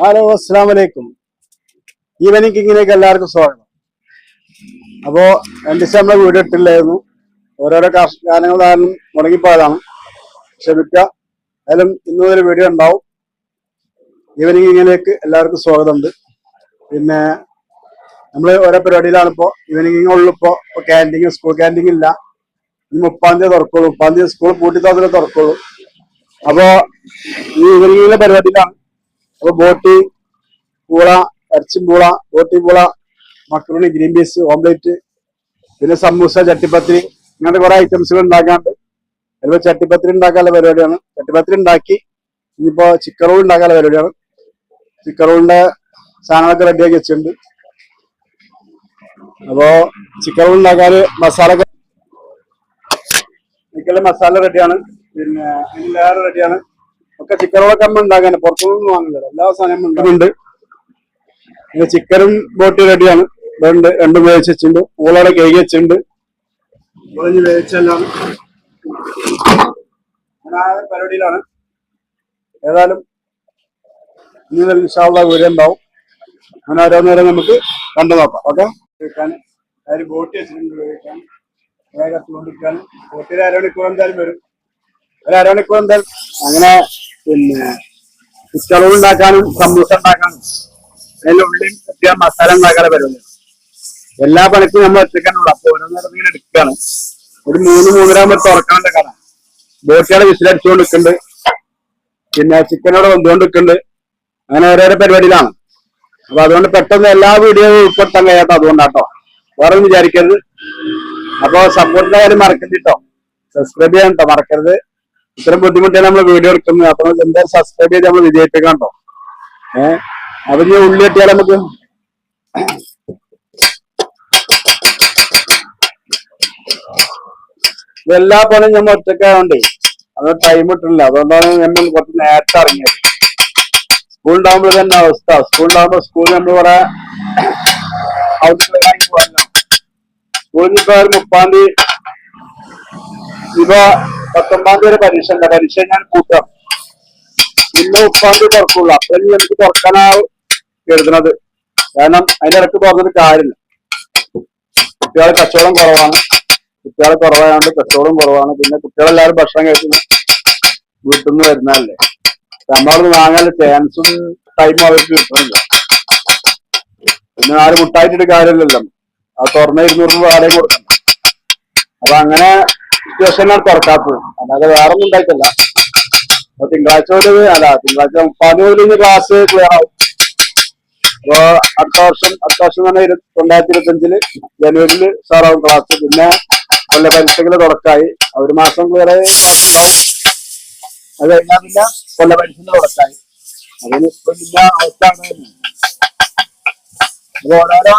Hello, അസ്സലാമു അലൈക്കും. Evening കിങ്ങിലേക്ക് എല്ലാവർക്കും സ്വാഗതം. അപ്പോ രണ്ട് ദിവസം നമ്മളെ വീഡിയോ ഇട്ടില്ലായിരുന്നു. ഓരോരോ കാരണങ്ങൾ കാരണം മുടങ്ങിപ്പോയതാണ്, ക്ഷമിക്കുക. ഏതായാലും ഇന്ന് മുതൽ വീഡിയോ ഉണ്ടാവും. ഈവനിങ് കിങ്ങിലേക്ക് എല്ലാവർക്കും സ്വാഗതമുണ്ട്. പിന്നെ നമ്മൾ ഓരോ പരിപാടിയിലാണ്. ഇപ്പോൾ ഈവനിങ്ങുകളിൽ ഇപ്പോൾ ക്യാൻറ്റീൻ, സ്കൂൾ ക്യാൻറ്റീൻ ഇല്ല. ഇനി 30-ാം തീയതി തുറക്കുള്ളൂ. 30-ാം തീയതി സ്കൂൾ പൂട്ടി തുറക്കുള്ളൂ. അപ്പോ ഈ ഈവനിങ്ങിലെ പരിപാടിയിലാണ്. അപ്പൊ ബോട്ടി, പൂള, ഇറച്ചിപ്പൂള, ബോട്ടിപ്പൂള, മക്രോണി, ഗ്രീൻ പീസ്, ഓംലേറ്റ്, പിന്നെ സമൂസ, ചട്ടിപ്പത്തിരി, ഇങ്ങനത്തെ കുറെ ഐറ്റംസുകൾ ഉണ്ടാക്കാണ്ട്. ചിലപ്പോൾ ചട്ടിപ്പത്തിരി ഉണ്ടാക്കാനുള്ള പരിപാടിയാണ്. ചട്ടിപ്പത്തിരി ഉണ്ടാക്കി ഇനിയിപ്പോ ചിക്കൻ റോൾ ഉണ്ടാക്കാനുള്ള പരിപാടിയാണ്. ചിക്കൻ റോളിന്റെ സാധനങ്ങളൊക്കെ റെഡിയാക്കി വെച്ചിട്ടുണ്ട്. അപ്പോ ചിക്കൻ റോൾ ഉണ്ടാക്കാൻ മസാല റെഡിയാണ്. പിന്നെ അതിന് റെഡിയാണ്. ഒക്കെ ചിക്കൻ റോളൊക്കെ നമ്മൾ ഉണ്ടാക്കാൻ പുറത്തുനിന്ന് വാങ്ങുന്നില്ല, എല്ലാ സാധനവും ഉണ്ടാകുന്നുണ്ട്. പിന്നെ ചിക്കനും ബോട്ടി റെഡിയാണ്. രണ്ടും വേവിച്ച് വെച്ചിട്ടുണ്ട്. പൂളോടെ കേക്ക് വെച്ചിട്ടുണ്ട്. മുളഞ്ഞ് വേവിച്ചെല്ലാം പരിപാടിയിലാണ്. ഏതായാലും ഇന്ന് ഇൻഷാല്ലാഹ് വീഡിയോ ഉണ്ടാവും. അങ്ങനെ ഓരോന്നേരം നമുക്ക് കണ്ടു നോക്കാം. ഓക്കെ, വേവിക്കാൻ അതിന് ബോട്ടി വെച്ചിട്ടുണ്ട്. വേവിക്കാൻ കത്തുകൊണ്ടിരിക്കാൻ ബോട്ടിയിൽ അരമണിക്കൂർ എന്തായാലും വരും. ഒരു അരമണിക്കൂർ എന്തായാലും. അങ്ങനെ പിന്നെ ചിക്കൻ റോൾ ഉണ്ടാക്കാനും സമൂസ ഉണ്ടാക്കാനും അതിന്റെ ഉള്ളിൽ കിട്ടിയ മസാല ഉണ്ടാക്കാതെ പരിപാടിയാണ്. എല്ലാ പണിക്കും നമ്മൾ എത്തിക്കാനുള്ള. അപ്പൊ ഓരോന്നേരം ഇങ്ങനെ എടുക്കുകയാണ്. ഒരു 3-3:30 ആകുമ്പോൾ തുറക്കാണ്ട് കാണാം. ബോട്ടിയുടെ വിസിലടിച്ചുകൊണ്ട് നിൽക്കുന്നുണ്ട്. പിന്നെ ചിക്കനോട് വന്നുകൊണ്ട് നിൽക്കുന്നുണ്ട്. അങ്ങനെ ഓരോരോ പരിപാടിയിലാണ്. അപ്പൊ അതുകൊണ്ട് പെട്ടെന്ന് എല്ലാ വീഡിയോയും ഉൾപ്പെടുത്താൻ കഴിയാത്ത അതുകൊണ്ടാട്ടോ, വേറെ ഒന്നും വിചാരിക്കരുത്. അപ്പൊ സപ്പോർട്ടിന്റെ കാര്യം മറക്കരുത് കേട്ടോ. സബ്സ്ക്രൈബ് ചെയ്യാൻ കേട്ടോ, മറക്കരുത്. ഇത്രയും ബുദ്ധിമുട്ടാണ് നമ്മൾ വീഡിയോ എടുക്കുന്നത്. അപ്പൊ എന്തായാലും സബ്സ്ക്രൈബ് ചെയ്ത് നമ്മൾ വിജയിപ്പിക്കാം കേട്ടോ. അപ്പൊ ഇനി ഉള്ളി കെട്ടിയാൽ നമുക്ക് ഇതെല്ലാ പണിയും നമ്മൾ ഒറ്റക്കായോണ്ടേ അത് ടൈം ഇട്ടില്ല. അതുകൊണ്ടാണ് നമ്മൾ കുറച്ച് നേരത്തെ ഇറങ്ങിയത്. സ്കൂൾ ഉണ്ടാകുമ്പോൾ തന്നെ അവസ്ഥ. സ്കൂൾ ഉണ്ടാകുമ്പോൾ സ്കൂളിൽ നമ്മൾ കുറെ ഔട്ട്സൈഡ് പോകാനാണ്. സ്കൂളിൽ ഇപ്പൊ ഒരു 30-ാം തീയതി, ഇപ്പൊ 19-ാം തീയതി വരെ പരീക്ഷ ഉണ്ട്. പരീക്ഷ ഞാൻ കൂട്ടാം. ഇന്ന് 30-ാം തീയതി തുറക്കുള്ളൂ. അപ്പോഴും എനിക്ക് തുറക്കാനാണ് കരുതുന്നത്. കാരണം അതിന്റെ ഇടയ്ക്ക് തുറന്നിട്ട് കാര്യമില്ല. കുട്ടികളെ കച്ചവടം കുറവാണ്. കുട്ടികളെ കുറവായതുകൊണ്ട് കച്ചവടം കുറവാണ്. പിന്നെ കുട്ടികളെല്ലാവരും ഭക്ഷണം കഴിക്കുന്ന വീട്ടിൽ നിന്ന് വരുന്നതല്ലേ. നമ്മളത് വാങ്ങാനുള്ള ചാൻസും ടൈമും അവർക്ക് കിട്ടുന്നില്ല. പിന്നെ ആരും മുട്ടായിട്ടിട്ട് കാര്യമില്ലല്ലോ. അത് തുറന്ന 200 രൂപ ആരെയും കൊടുക്കണ്ട. അപ്പൊ അങ്ങനെ സിറ്റുവേഷനാണ് തുറക്കാത്തത്. അല്ലാതെ വേറെ ഒന്നും ഉണ്ടായിട്ടില്ല. അപ്പൊ തിങ്കളാഴ്ച മുതൽ തിങ്കളാഴ്ച 30-ാം തീയതി മുതൽ ക്ലാസ് ക്ലിയർ ആവും. അപ്പൊ അടുത്ത വർഷം തന്നെ 2025 ജനുവരിയിൽ സാറാവും ക്ലാസ്. പിന്നെ കൊല്ല പരീക്ഷകൾ തുടക്കമായി. ഒരു മാസം ക്ലിയർ ആയി ക്ലാസ് ഉണ്ടാവും. അത് കഴിഞ്ഞാൽ പിന്നെ കൊല്ല പരീക്ഷ തുടക്കമായി. അതിന് പിന്നെ അവസ്ഥ. അപ്പൊ ഓരോരോ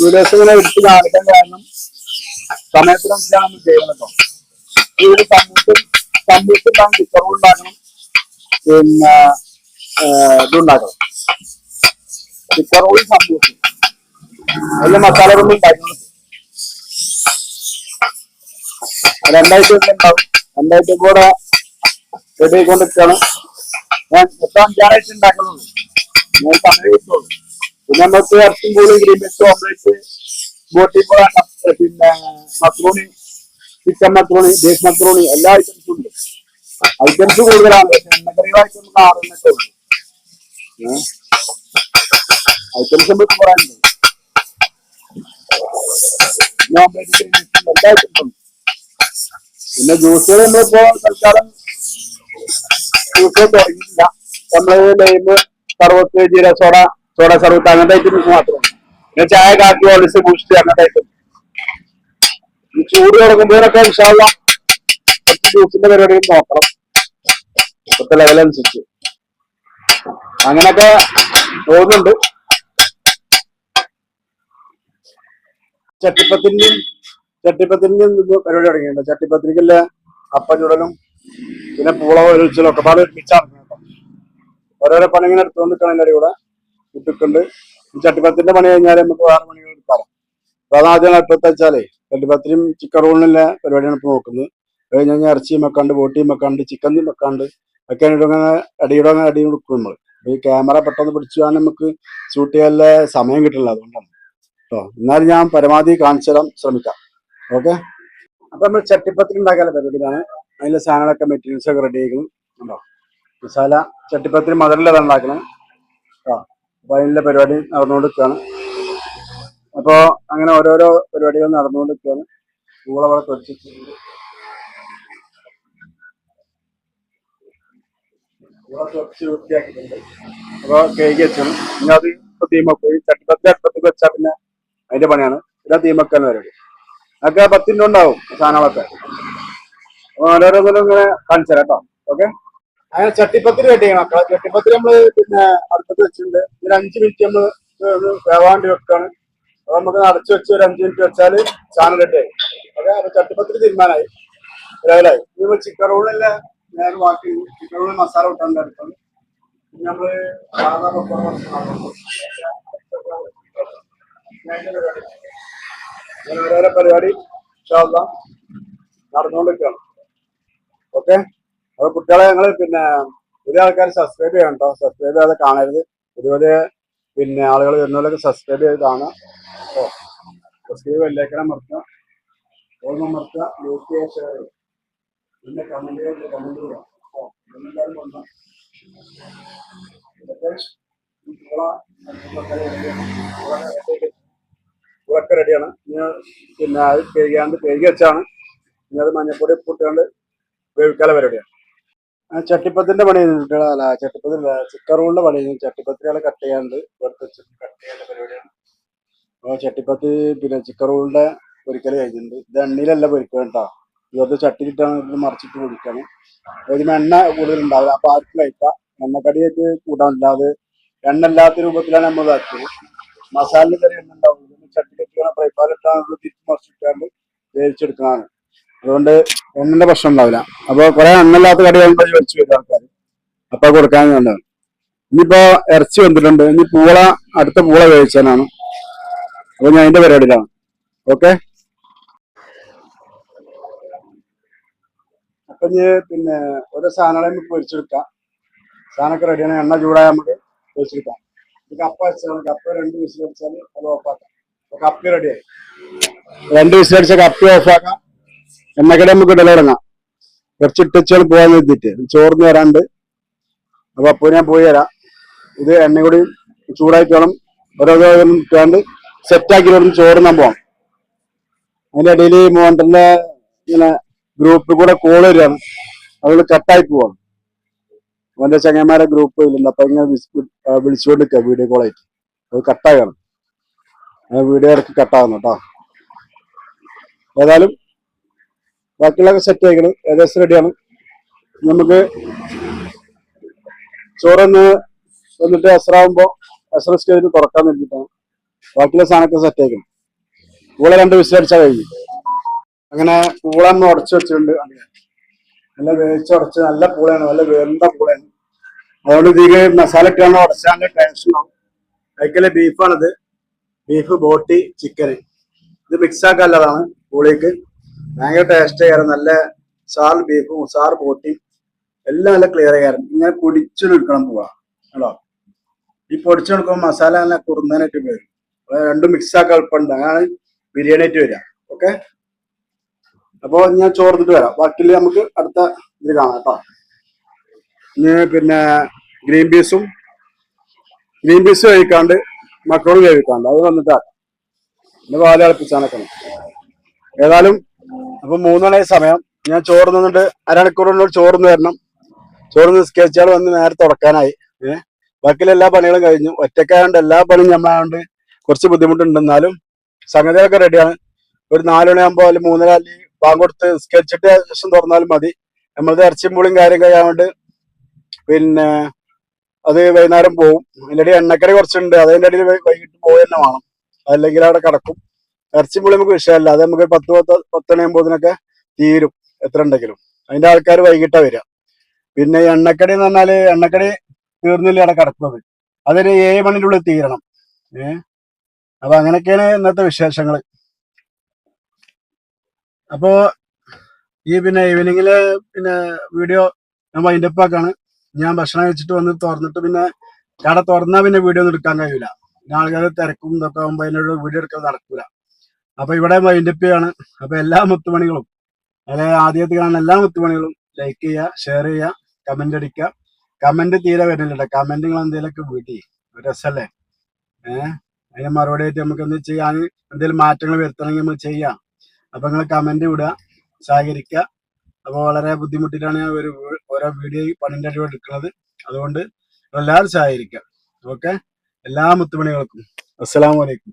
വീഡിയോസ് ഇങ്ങനെ എടുത്ത് കാണിക്കാൻ കാരണം സമയത്തിനനുസരിച്ചാണ് നമ്മൾ ചെയ്യുന്നത്. ഈ സമൂസ ഉണ്ടാകും, ചിക്കൻ റോൾ ഉണ്ടാക്കണം, പിന്നെ ഇതുണ്ടാക്കണം. ചിക്കൻ റോളും സമൂസയും അതിന്റെ മസാല കൊണ്ട് ഉണ്ടാക്കണം. രണ്ടായിട്ട് ഉണ്ടാവും. രണ്ടായിട്ട് കൂടെ റെഡി ആയിക്കൊണ്ടിരിക്കുകയാണ്. ഞാൻ മൊത്തം 5-6 ഉണ്ടാക്കുന്നുള്ളൂ. ഞാൻ സമയം കിട്ടുള്ളൂ. പിന്നെ നമുക്ക് ഇറച്ചും കൂടി, ഗ്രീൻ പീസ്, ഓംലേറ്റ്, ബോട്ടി പൂള, പിന്നെ macaroni, chicken macaroni, beef macaroni, എല്ലാ ഐറ്റംസും ഉണ്ട്. ഐറ്റംസ് കൂടുതലാണ്. എണ്ണക്കറികളായിട്ട് നമുക്ക് 6 ഉള്ളൂ. ഐറ്റംസ് നമുക്ക് പറയാനുണ്ട്. ഓംലേറ്റ്, ഗ്രീൻ പീസ്, എല്ലാ ഐറ്റംസും ഉണ്ട്. പിന്നെ ജ്യൂസുകൾ നമ്മളിപ്പോ തൽക്കാലം ജ്യൂസ് തുടങ്ങിയിട്ടില്ല. നമ്മള് ലൈമ്, സർവത്ത്, ജീര സോഡ, സർവത്ത്, അങ്ങനത്തെ ഐറ്റംസ് മാത്രമാണ്. പിന്നെ ചായ, കാപ്പി, ഹോർലിക്സ്, ബൂസ്റ്റ്, അങ്ങനത്തെ ഐറ്റം. ഈ ചൂട് തുടങ്ങുമ്പോഴൊക്കെ ഇൻഷാല്ലാ കുറച്ച് ജ്യൂസിന്റെ പരിപാടികൾ നോക്കണം. ഇപ്പോഴത്തെ ലെവലനുസരിച്ച് അങ്ങനൊക്കെ പോകുന്നുണ്ട്. ചട്ടിപ്പത്തിന്റെയും പരിപാടി തുടങ്ങിയിട്ടുണ്ട്. ചട്ടിപ്പത്തിരിക്കല്ല അപ്പം ചുടലും പിന്നെ പൂള ഒഴിച്ചലും ഒക്കെ പാട് ഒരുമിച്ചാണ്. ഓരോരോ പണി ഇങ്ങനെ എടുത്തുകൊണ്ടിരിക്കണം. അതിൻ്റെ കൂടെ ഇട്ടിട്ടുണ്ട്. ഈ ചട്ടിപ്പത്തിന്റെ പണി കഴിഞ്ഞാൽ നമുക്ക് വേറെ പണികൾ എടുക്കാം. അപ്പൊ അതാദ്യം അടുപ്പത്ത് വെച്ചാലേ ചട്ടിപ്പത്തിരിയും ചിക്കൻ റോളിനുള്ള പരിപാടിയാണ് ഇപ്പൊ നോക്കുന്നത്. കഴിഞ്ഞ് കഴിഞ്ഞാൽ ഇറച്ചിയും വെക്കാണ്ട്, ബോട്ടിയും വെക്കാണ്ട്, ചിക്കനും വെക്കാണ്ട് ഒക്കെ അടിയുടെ കൊടുക്കും നമ്മൾ. ഈ ക്യാമറ പെട്ടെന്ന് പിടിച്ചാൽ നമുക്ക് ഷൂട്ട് ചെയ്യാനുള്ള സമയം കിട്ടില്ല, അതുകൊണ്ടാണ് കേട്ടോ. എന്നാലും ഞാൻ പരമാവധി കാണിച്ചു തരാൻ ശ്രമിക്കാം. ഓക്കെ. അപ്പൊ നമ്മൾ ചട്ടിപ്പത്തിൽ ഉണ്ടാക്കാനുള്ള പരിപാടിയിലാണ്. അതിലെ സാധനങ്ങളൊക്കെ മെറ്റീരിയൽസ് ഒക്കെ റെഡി ആയിരിക്കണം കേട്ടോ. മസാല ചട്ടിപ്പത്തിൽ മധുരമുള്ളതാണ് ഉണ്ടാക്കണം കേട്ടോ. അപ്പൊ അതിനുള്ള പരിപാടി നടന്നുകൊണ്ടിരിക്കുകയാണ്. അപ്പോ അങ്ങനെ ഓരോരോ പരിപാടികൾ നടന്നുകൊണ്ടിരിക്കുകയാണ്. പൂള അവിടെ തൊടിച്ചിട്ടുണ്ട്, പൂള തൊടിച്ച് വൃത്തിയാക്കിയിട്ടുണ്ട്. അപ്പോൾ കേക്ക് വെച്ചാണ്. ഇനി അത് ഇപ്പൊ തീമൊക്കെ പോയി ചട്ടിപ്പത്തി അടുപ്പത്തേക്ക് വെച്ചാൽ പിന്നെ അതിന്റെ പണിയാണ്. പിന്നെ തീമക്കാൻ പരിപാടി അതൊക്കെ 10 മിനിറ്റ് ഉണ്ടാവും സാധനങ്ങളൊക്കെ. അപ്പൊ ഓരോരോന്നും ഇങ്ങനെ കാണിച്ചു തരാം കേട്ടോ. ഓക്കെ. അങ്ങനെ ചട്ടിപ്പത്തിന് റെഡി ചെയ്യണം. അപ്പൊ ചട്ടിപ്പത്തിൽ നമ്മള് പിന്നെ അടുപ്പത്ത് വെച്ചിട്ടുണ്ട്. ഒരു 5 മിനിറ്റ് നമ്മൾ വേവാണ്ട് വെക്കാണ്. അപ്പൊ നമുക്ക് അടച്ചു വെച്ച് ഒരു 5 മിനിറ്റ് വെച്ചാൽ സാധനം റെഡി ആയി. ഓക്കെ. അപ്പൊ ചട്ടിപ്പത്തിൽ തീരുമാനമായി, ലെവലായി. ഇനി ചിക്കൻ റോളെല്ലാം നേരെ ബാക്കി ചിക്കൻ റോളിൽ മസാല ഇട്ടാണ്ട് എടുക്കണം. പിന്നെ നമ്മള് ഓരോരോ പരിപാടി നടന്നുകൊണ്ടിരിക്കുകയാണ്. ഓക്കെ. അപ്പൊ കുട്ടികളെ ഞങ്ങള് പിന്നെ പുതിയ ആൾക്കാർ സബ്സ്ക്രൈബ് ചെയ്യണം കേട്ടോ. സബ്സ്ക്രൈബ് ചെയ്യാതെ കാണരുത്. പുതിയ പുതിയ പിന്നെ ആളുകൾ വരുന്നവരൊക്കെ സബ്സ്ക്രൈബ് ചെയ്ത് കാണാം കേട്ടോ. സബ്സ്ക്രൈബ് ബെല്ലൈക്കൺ അമർത്തുക, ഓർമ്മ അമർത്തുക, ലൈക്ക് ചെയ്യുക, ഷെയർ ചെയ്യുക, പിന്നെ കമന്റ് ചെയ്യാം. എല്ലാവരും വന്നോ. ഇതൊക്കെ പൂളൊക്കെ റെഡിയാണ്. ഇനി പിന്നെ അത് കഴുകി വെച്ചാണ്. ഇനി അത് മഞ്ഞപ്പൊടി ഉപ്പിട്ടുകൊണ്ട് വേവിക്കാല പരിപാടിയാണ്. ചട്ടിപ്പത്തിന്റെ പണി അല്ല, ചട്ടിപ്പത്തില്ല, ചിക്കൻ റോളിന്റെ പണി. ചട്ടിപ്പത്തിരികളെ കട്ട് ചെയ്യാണ്ട് കട്ട് ചെയ്യേണ്ട പരിപാടിയാണ്. അപ്പോൾ ചട്ടിപ്പത്തി പിന്നെ ചിക്കൻ റോളിന്റെ പൊരിക്കൽ കഴിഞ്ഞിട്ടുണ്ട്. ഇത് എണ്ണയിലല്ല പൊരിക്കണം കേട്ടോ. ഇതൊക്കെ ചട്ടിയിലിട്ടാണ് മറിച്ചിട്ട് പൊരിക്കണം. ഇതിന് എണ്ണ കൂടുതലുണ്ടാവില്ല, അപ്പൊ ആർക്കും കഴിക്കാം. എണ്ണക്കടിയായിട്ട് കൂട്ടാനില്ല. അത് എണ്ണ ഇല്ലാത്ത രൂപത്തിലാണ് നമ്മൾ ഇതാക്കിയത്. മസാല കറി എണ്ണ ഉണ്ടാവും. ചട്ടിയിലിട്ടാണ് ഫ്രൈ പാൻ ഇട്ടാണ് തിരിച്ച് മറിച്ചിട്ടാണ്ട് വേവിച്ചെടുക്കുന്നതാണ്. അതുകൊണ്ട് എണ്ണന്റെ പ്രശ്നം ഉണ്ടാവില്ല. അപ്പൊ കുറെ എണ്ണയില്ലാത്ത കടികളുണ്ട് വെച്ച് വരും ആൾക്കാർ. അപ്പൊ കൊടുക്കാൻ നല്ലതാണ്. ഇനിയിപ്പോ ഇറച്ചി വന്നിട്ടുണ്ട്. ഇനി അടുത്ത പൂള വേവിച്ചാനാണ്. അപ്പൊ ഞാൻ അതിന്റെ പരിപാടിയിലാണ്. ഓക്കെ. അപ്പൊ ഇനി പിന്നെ ഓരോ സാധനങ്ങളെ നമുക്ക് പൊരിച്ചെടുക്കാം. സാധനമൊക്കെ റെഡിയാണ്. എണ്ണ ചൂടായ നമുക്ക് പൊരിച്ചെടുക്കാം. കപ്പ വെച്ചാണ്. കപ്പ 2 വിസിൽ അടിച്ചാൽ അത് ഓഫാക്കാം. അപ്പൊ കപ്പി റെഡിയായി. 2 വിസിൽ അടിച്ച കപ്പി ഓഫാക്കാം. എണ്ണക്കട നമുക്ക് ഇടല തുടങ്ങാം. കുറച്ചിട്ടാൽ പോകാൻ എത്തിയിട്ട് ചോറിന് വരാണ്ട്. അപ്പൊ അപ്പോൾ ഞാൻ പോയി തരാം. ഇത് എണ്ണ കൂടി ചൂടായിട്ട് വേണം ഓരോ ഇട്ടാണ്ട് സെറ്റാക്കി വേണം ചോറിനാൻ പോകാം. അതിന്റെ ഇടയിൽ മോണ്ടന്റെ ഇങ്ങനെ ഗ്രൂപ്പിൽ കൂടെ കോള് വരികയാണ്. അതുകൊണ്ട് കട്ടായി പോവാണ്. അവന്റെ ചങ്ങന്മാരെ ഗ്രൂപ്പ് ഇല്ല. അപ്പൊ ഇങ്ങനെ വിളിച്ചുകൊണ്ടിരിക്കുക വീഡിയോ കോളായിട്ട്. അത് കട്ടാകണം. വീഡിയോ ഇടയ്ക്ക് കട്ടാകുന്നു കേട്ടോ. ഏതായാലും ബാക്കിയുള്ളതൊക്കെ സെറ്റ് ആയിക്കണം. ഏകദേശം റെഡിയാണ്. നമുക്ക് ചോറൊന്ന് വന്നിട്ട് അസറാകുമ്പോ അസറ സ്റ്റേജിൽ തുറക്കാൻ വേണ്ടിയിട്ടാണ്. ബാക്കിയുള്ള സാധനമൊക്കെ സെറ്റ് ആയിക്കണം. പൂള 2 വിസിലടിച്ചാൽ കഴിഞ്ഞു. അങ്ങനെ പൂള ഒന്ന് ഉടച്ചു വെച്ചിട്ടുണ്ട്. നല്ല വേവിച്ചുടച്ച് നല്ല പൂളയാണ്, നല്ല വേണ്ട പൂളയാണ്. അതുകൊണ്ട് ഇതിൽ മസാല ഇട്ടാണ് ഉടച്ചാൽ ടേസ്റ്റ് ഉണ്ടാവും. അതിലെ ബീഫാണിത്. ബീഫ് ബോട്ടി ചിക്കന് ഇത് മിക്സ് ആക്കാനുള്ളതാണ്. പൂളിക്ക് ഭയങ്കര ടേസ്റ്റ് ആയിരുന്നു. നല്ല ഉസാർ ബീഫും ഉസാർ ബോട്ടിയും എല്ലാം നല്ല ക്ലിയർ ആയിരുന്നു. ഇങ്ങനെ പൊടിച്ചു നിൽക്കണം പോവാ കേട്ടോ. ഈ പൊടിച്ചു നിൽക്കുമ്പോൾ മസാല നല്ല കുറുന്നാനായിട്ട് വരും. രണ്ടും മിക്സ് ആക്കാൻ എളുപ്പമുണ്ട്. അങ്ങനെയാണ് ബിരിയാണി ആയിട്ട് വരിക. ഓക്കെ. അപ്പോൾ ഞാൻ ചോർന്നിട്ട് വരാം. ബാക്കിയിൽ നമുക്ക് അടുത്ത ഇത് കാണാം കേട്ടോ. ഇനി പിന്നെ ഗ്രീൻ പീസും കഴിക്കാണ്ട് മക്രോണി വേവിക്കാണ്ട് അത് വന്നിട്ടാക്കാം. പിന്നെ പാല് തിളപ്പിച്ചാനൊക്കെ. ഏതായാലും അപ്പൊ 3 മണി സമയം. ഞാൻ ചോറ് നിന്നിട്ട് അരമണിക്കൂറിനോട് ചോറിന് വരണം. ചോറ് നിസ്കരിച്ചാൽ വന്ന് നേരെ തുടക്കാനായി. ബാക്കിയുള്ള എല്ലാ പണികളും കഴിഞ്ഞു. ഒറ്റക്കായതുകൊണ്ട് എല്ലാ പണിയും നമ്മളായതുകൊണ്ട് കുറച്ച് ബുദ്ധിമുട്ടുണ്ട്. എന്നാലും സംഗതികളൊക്കെ റെഡിയാണ്. ഒരു 4 മണിയാകുമ്പോൾ അല്ലെങ്കിൽ 3:30 അല്ലെങ്കിൽ ബാങ്ക് കൊടുത്ത് നിസ്കരിച്ചിട്ട് ശേഷം തുറന്നാലും മതി. നമ്മളത് ഇറച്ചിയും പുളിയും കാര്യം കഴിയാണ്ട് പിന്നെ അത് വൈകുന്നേരം പോകും. അതിൻ്റെ ഇടയിൽ എണ്ണക്കറി കുറച്ചുണ്ട്. അതിൻ്റെ ഇടയിൽ വൈകിട്ട് പോയി തന്നെ വേണം. അല്ലെങ്കിൽ അവിടെ കിടക്കും. ഇറച്ചി പുളി നമുക്ക് വിഷയമല്ല. അത് നമുക്ക് 10 മണിയാകുമ്പോഴതിനൊക്കെ തീരും എത്ര ഉണ്ടെങ്കിലും. അതിന്റെ ആൾക്കാർ വൈകിട്ടാണ് വരിക. പിന്നെ എണ്ണക്കടി എന്ന് പറഞ്ഞാല് എണ്ണക്കടി തീർന്നില്ല അവിടെ കിടക്കുന്നത്. അതൊരു 7 മണിൻ്റെ ഉള്ളിൽ തീരണം. അപ്പൊ അങ്ങനെയൊക്കെയാണ് ഇന്നത്തെ വിശേഷങ്ങൾ. അപ്പോ ഈ പിന്നെ ഈവനിങ്ങില് പിന്നെ വീഡിയോ ഞാൻ വൈൻഡപ്പ് ആക്കാണ്. ഞാൻ ഭക്ഷണം കഴിച്ചിട്ട് വന്ന് തുറന്നിട്ട് പിന്നെ കട തുറന്നാൽ പിന്നെ വീഡിയോ ഒന്നും എടുക്കാൻ കഴിയൂല. പിന്നെ ആൾക്കാർ തിരക്കും ഇതൊക്കെ ആകുമ്പോൾ അതിനോട് വീഡിയോ എടുക്കാൻ നടക്കൂല. അപ്പൊ ഇവിടെ വൈൻഡപ്പിയാണ്. അപ്പൊ എല്ലാ മുത്തുമണികളും, അതായത് ആദ്യമായിട്ട് കാണുന്ന എല്ലാ മുത്തുമണികളും ലൈക്ക് ചെയ്യുക, ഷെയർ ചെയ്യുക, കമന്റ് അടിക്കുക. കമന്റ് തീരെ വരുന്നില്ല. കമന്റ് നിങ്ങൾ എന്തെങ്കിലുമൊക്കെ വീട്ടി രസമല്ലേ? അതിന് മറുപടി ആയിട്ട് നമുക്ക് എന്ത് ചെയ്യാൻ, എന്തെങ്കിലും മാറ്റങ്ങൾ വരുത്തണമെങ്കിൽ നമ്മൾ ചെയ്യാം. അപ്പൊ നിങ്ങൾ കമന്റ് വിടുക, സഹകരിക്കുക. അപ്പോൾ വളരെ ബുദ്ധിമുട്ടിട്ടാണ് ഞാൻ ഓരോ വീഡിയോ പണിന്റെ അടിവ് എടുക്കുന്നത്. അതുകൊണ്ട് എല്ലാവരും സഹകരിക്കുക. ഓക്കെ, എല്ലാ മുത്തുമണികൾക്കും അസ്സലാമു അലൈക്കും.